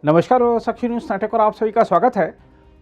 नमस्कार, साक्षी न्यूज नाटक और आप सभी का स्वागत है।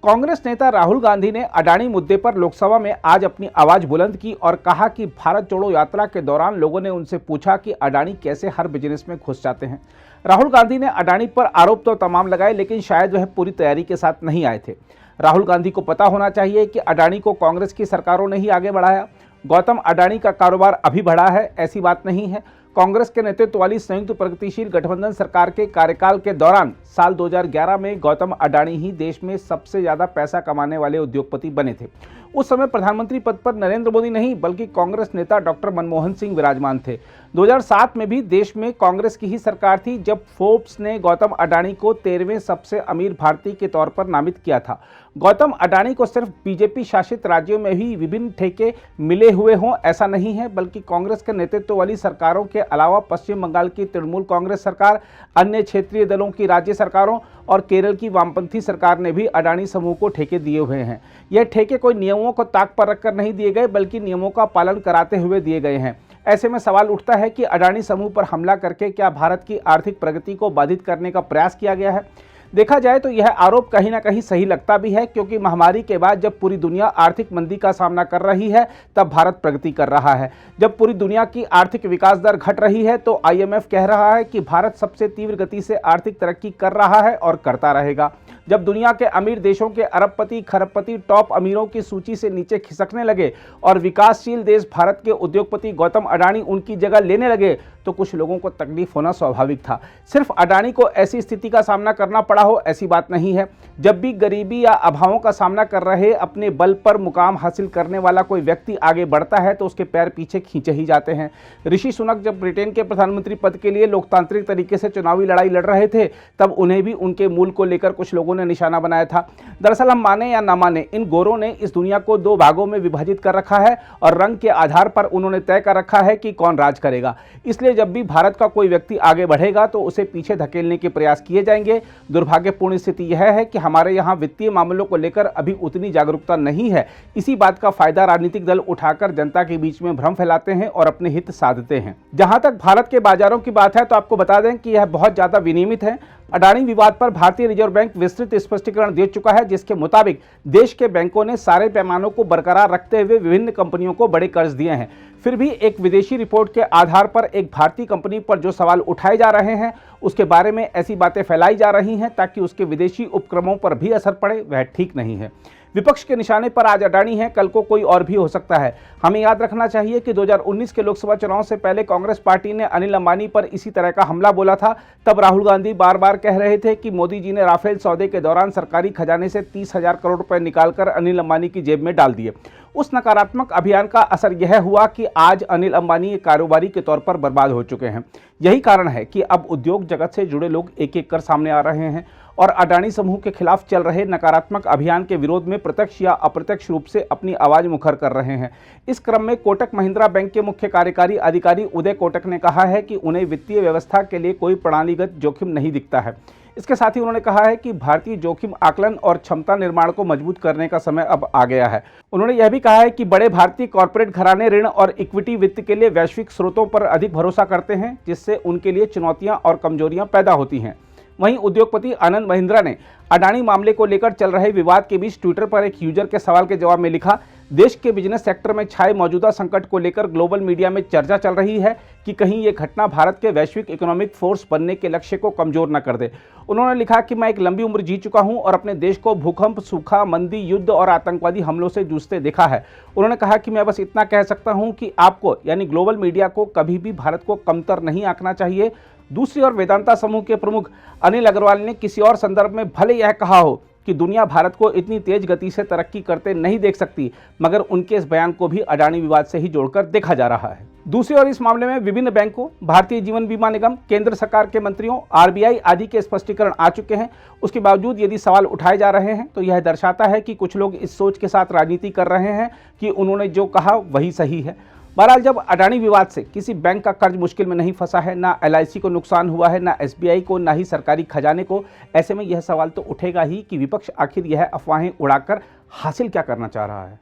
कांग्रेस नेता राहुल गांधी ने अडानी मुद्दे पर लोकसभा में आज अपनी आवाज बुलंद की और कहा कि भारत जोड़ो यात्रा के दौरान लोगों ने उनसे पूछा कि अडानी कैसे हर बिजनेस में घुस जाते हैं। राहुल गांधी ने अडानी पर आरोप तो तमाम लगाए, लेकिन शायद वह पूरी तैयारी के साथ नहीं आए थे। राहुल गांधी को पता होना चाहिए कि अडानी को कांग्रेस की सरकारों ने ही आगे बढ़ाया। गौतम अडानी का कारोबार अभी बढ़ा है, ऐसी बात नहीं है। कांग्रेस के नेतृत्व वाली संयुक्त प्रगतिशील गठबंधन सरकार के कार्यकाल के दौरान साल 2011 में गौतम अडानी ही देश में सबसे ज्यादा पैसा कमाने वाले उद्योगपति बने थे। उस समय प्रधानमंत्री पद पर नरेंद्र मोदी नहीं बल्कि कांग्रेस नेता डॉक्टर मनमोहन सिंह विराजमान थे। 2007 में भी देश में कांग्रेस की ही सरकार थी जब फोर्ब्स ने गौतम अडानी को 13वें सबसे अमीर भारतीय के तौर पर नामित किया था। गौतम अडानी को सिर्फ बीजेपी शासित राज्यों में ही विभिन्न ठेके मिले हुए हों ऐसा नहीं है, बल्कि कांग्रेस के नेतृत्व वाली सरकारों के अलावा पश्चिम बंगाल की तृणमूल कांग्रेस सरकार, अन्य क्षेत्रीय दलों की राज्य सरकारों और केरल की वामपंथी सरकार ने भी अडानी समूह को ठेके दिए हुए हैं। यह ठेके कोई नियमों को ताक पर रखकर नहीं दिए गए बल्कि नियमों का पालन कराते हुए दिए गए हैं। ऐसे में सवाल उठता है कि अडानी समूह पर हमला करके क्या भारत की आर्थिक प्रगति को बाधित करने का प्रयास किया गया है? देखा जाए तो यह आरोप कहीं ना कहीं सही लगता भी है, क्योंकि महामारी के बाद जब पूरी दुनिया आर्थिक मंदी का सामना कर रही है तब भारत प्रगति कर रहा है। जब पूरी दुनिया की आर्थिक विकास दर घट रही है तो आईएमएफ कह रहा है कि भारत सबसे तीव्र गति से आर्थिक तरक्की कर रहा है और करता रहेगा। जब दुनिया के अमीर देशों के अरबपति खरबपति टॉप अमीरों की सूची से नीचे खिसकने लगे और विकासशील देश भारत के उद्योगपति गौतम अडानी उनकी जगह लेने लगे तो कुछ लोगों को तकलीफ होना स्वाभाविक था। सिर्फ अडानी को ऐसी स्थिति का सामना करना पड़ा हो ऐसी बात नहीं है। जब भी गरीबी या अभावों का सामना कर रहे अपने बल पर मुकाम हासिल करने वाला कोई व्यक्ति आगे बढ़ता है तो उसके पैर पीछे खींचे ही जाते हैं। ऋषि सुनक जब ब्रिटेन के प्रधानमंत्री पद के लिए लोकतांत्रिक तरीके से चुनावी लड़ाई लड़ रहे थे तब उन्हें भी उनके मूल को लेकर कुछ लोगों ने निशाना बनाया था। दरअसल हम माने या ना माने, इन गोरों ने इस दुनिया को दो भागों में विभाजित कर रखा है और रंग के आधार पर उन्होंने तय कर रखा है कि कौन राज करेगा। इसलिए जब भी भारत का कोई व्यक्ति आगे बढ़ेगा तो उसे पीछे धकेलने के प्रयास किए जाएंगे। दुर्भाग्यपूर्ण स्थिति यह है कि हमारे यहाँ वित्तीय मामलों को लेकर अभी उतनी जागरूकता नहीं है। इसी बात का फायदा राजनीतिक दल उठाकर जनता के बीच में भ्रम फैलाते हैं और अपने हित साधते हैं। जहां तक भारत के बाजारों की बात है तो आपको बता दें कि यह बहुत ज्यादा विनियमित है। अडानी विवाद पर भारतीय रिजर्व बैंक विस्तृत स्पष्टीकरण दे चुका है, जिसके मुताबिक देश के बैंकों ने सारे पैमानों को बरकरार रखते हुए विभिन्न कंपनियों को बड़े कर्ज दिए हैं। फिर भी एक विदेशी रिपोर्ट के आधार पर एक भारतीय कंपनी पर जो सवाल उठाए जा रहे हैं उसके बारे में ऐसी बातें फैलाई जा रही हैं ताकि उसके विदेशी उपक्रमों पर भी असर पड़े, वह ठीक नहीं है। विपक्ष के निशाने पर आज अडानी है, कल को कोई और भी हो सकता है। हमें याद रखना चाहिए कि 2019 के लोकसभा चुनाव से पहले कांग्रेस पार्टी ने अनिल अंबानी पर इसी तरह का हमला बोला था। तब राहुल गांधी बार बार कह रहे थे कि मोदी जी ने राफेल सौदे के दौरान सरकारी खजाने से 30,000 करोड़ रुपए निकालकर अनिल अंबानी की जेब में डाल दिए। उस नकारात्मक अभियान का असर यह हुआ कि आज अनिल अंबानी एक कारोबारी के तौर पर बर्बाद हो चुके हैं। यही कारण है कि अब उद्योग जगत से जुड़े लोग एक एक कर सामने आ रहे हैं और अडानी समूह के खिलाफ चल रहे नकारात्मक अभियान के विरोध में प्रत्यक्ष या अप्रत्यक्ष रूप से अपनी आवाज मुखर कर रहे हैं। इस क्रम में कोटक महिंद्रा बैंक के मुख्य कार्यकारी अधिकारी उदय कोटक ने कहा है कि उन्हें वित्तीय व्यवस्था के लिए कोई प्रणालीगत जोखिम नहीं दिखता है। इसके साथ ही उन्होंने कहा है कि भारतीय जोखिम आकलन और क्षमता निर्माण को मजबूत करने का समय अब आ गया है। उन्होंने यह भी कहा है कि बड़े भारतीय कॉर्पोरेट घराने ऋण और इक्विटी वित्त के लिए वैश्विक स्रोतों पर अधिक भरोसा करते हैं, जिससे उनके लिए चुनौतियां और कमजोरियां पैदा होती हैं। वहीं उद्योगपति आनंद महिंद्रा ने अडानी मामले को लेकर चल रहे विवाद के बीच ट्विटर पर एक यूजर के सवाल के जवाब में लिखा, देश के बिजनेस सेक्टर में छाए मौजूदा संकट को लेकर ग्लोबल मीडिया में चर्चा चल रही है कि कहीं ये घटना भारत के वैश्विक इकोनॉमिक फोर्स बनने के लक्ष्य को कमजोर न कर दे। उन्होंने लिखा कि मैं एक लंबी उम्र जी चुका हूं और अपने देश को भूकंप, सूखा, मंदी, युद्ध और आतंकवादी हमलों से जूझते देखा है। उन्होंने कहा कि मैं बस इतना कह सकता हूं कि आपको यानी ग्लोबल मीडिया को कभी भी भारत को कमतर नहीं आंकना चाहिए। दूसरी ओर वेदांता समूह के प्रमुख अनिल अग्रवाल ने किसी और संदर्भ में भले यह कहा हो कि दुनिया भारत को इतनी तेज गति से तरक्की करते नहीं देख सकती, मगर उनके इस बयान को भी अडानी विवाद से ही जोड़कर देखा जा रहा है। दूसरी ओर इस मामले में विभिन्न बैंकों, भारतीय जीवन बीमा निगम, केंद्र सरकार के मंत्रियों, आरबीआई आदि के स्पष्टीकरण आ चुके हैं। उसके बावजूद यदि सवाल उठाए जा रहे हैं तो यह दर्शाता है कि कुछ लोग इस सोच के साथ राजनीति कर रहे हैं कि उन्होंने जो कहा वही सही है। बहरहाल जब अडानी विवाद से किसी बैंक का कर्ज मुश्किल में नहीं फंसा है, ना एलआईसी को नुकसान हुआ है, ना एसबीआई को, ना ही सरकारी खजाने को, ऐसे में यह सवाल तो उठेगा ही कि विपक्ष आखिर यह अफवाहें उड़ाकर हासिल क्या करना चाह रहा है।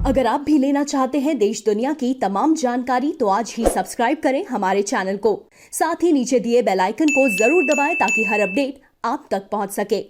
अगर आप भी लेना चाहते हैं देश दुनिया की तमाम जानकारी तो आज ही सब्सक्राइब करें हमारे चैनल को। साथ ही नीचे दिए बेल आइकन को जरूर दबाएं ताकि हर अपडेट आप तक पहुंच सके।